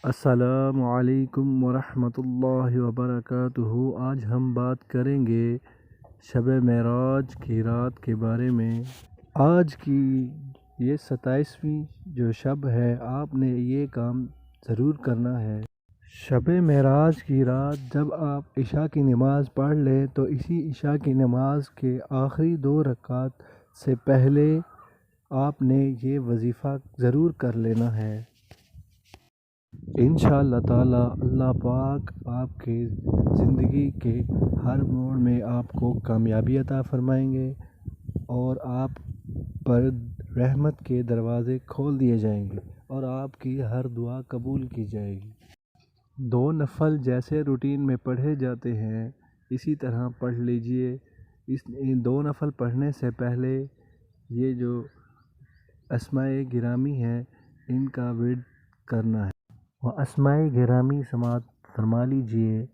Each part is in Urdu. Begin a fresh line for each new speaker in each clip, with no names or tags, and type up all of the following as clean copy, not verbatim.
السلام علیکم ورحمۃ اللہ وبرکاتہ۔ آج ہم بات کریں گے شب معراج کی رات کے بارے میں۔ آج کی یہ 27ویں جو شب ہے، آپ نے یہ کام ضرور کرنا ہے۔ شب معراج کی رات جب آپ عشاء کی نماز پڑھ لیں تو اسی عشاء کی نماز کے آخری 2 رکعت سے پہلے آپ نے یہ وظیفہ ضرور کر لینا ہے۔ انشاءاللہ تعالی اللہ پاک آپ کے زندگی کے ہر موڑ میں آپ کو کامیابی عطا فرمائیں گے اور آپ پر رحمت کے دروازے کھول دیے جائیں گے اور آپ کی ہر دعا قبول کی جائے گی۔ 2 نفل جیسے روٹین میں پڑھے جاتے ہیں اسی طرح پڑھ لیجئے۔ ان 2 نفل پڑھنے سے پہلے یہ جو اسماء گرامی ہیں ان کا ورد کرنا ہے۔ اسماء گرامی سماعت فرما لیجئے۔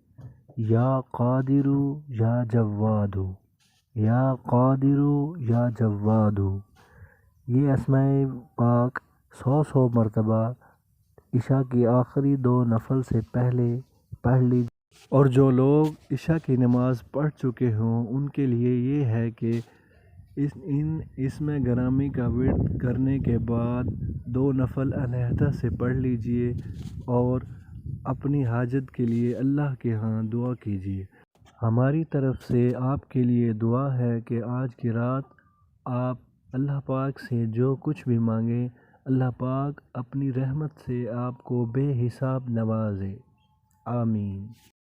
یا قادر یا جواد، یا قادر یا جواد، یہ اسماء پاک 100 مرتبہ عشاء کی آخری 2 نفل سے پہلے پڑھ لیجئے۔ اور جو لوگ عشاء کی نماز پڑھ چکے ہوں ان کے لیے یہ ہے کہ ان اسماء گرامی کا ورد کرنے کے بعد 2 نفل علیحدہ سے پڑھ لیجئے اور اپنی حاجت کے لیے اللہ کے ہاں دعا کیجئے۔ ہماری طرف سے آپ کے لیے دعا ہے کہ آج کی رات آپ اللہ پاک سے جو کچھ بھی مانگیں اللہ پاک اپنی رحمت سے آپ کو بے حساب نوازے۔ آمین۔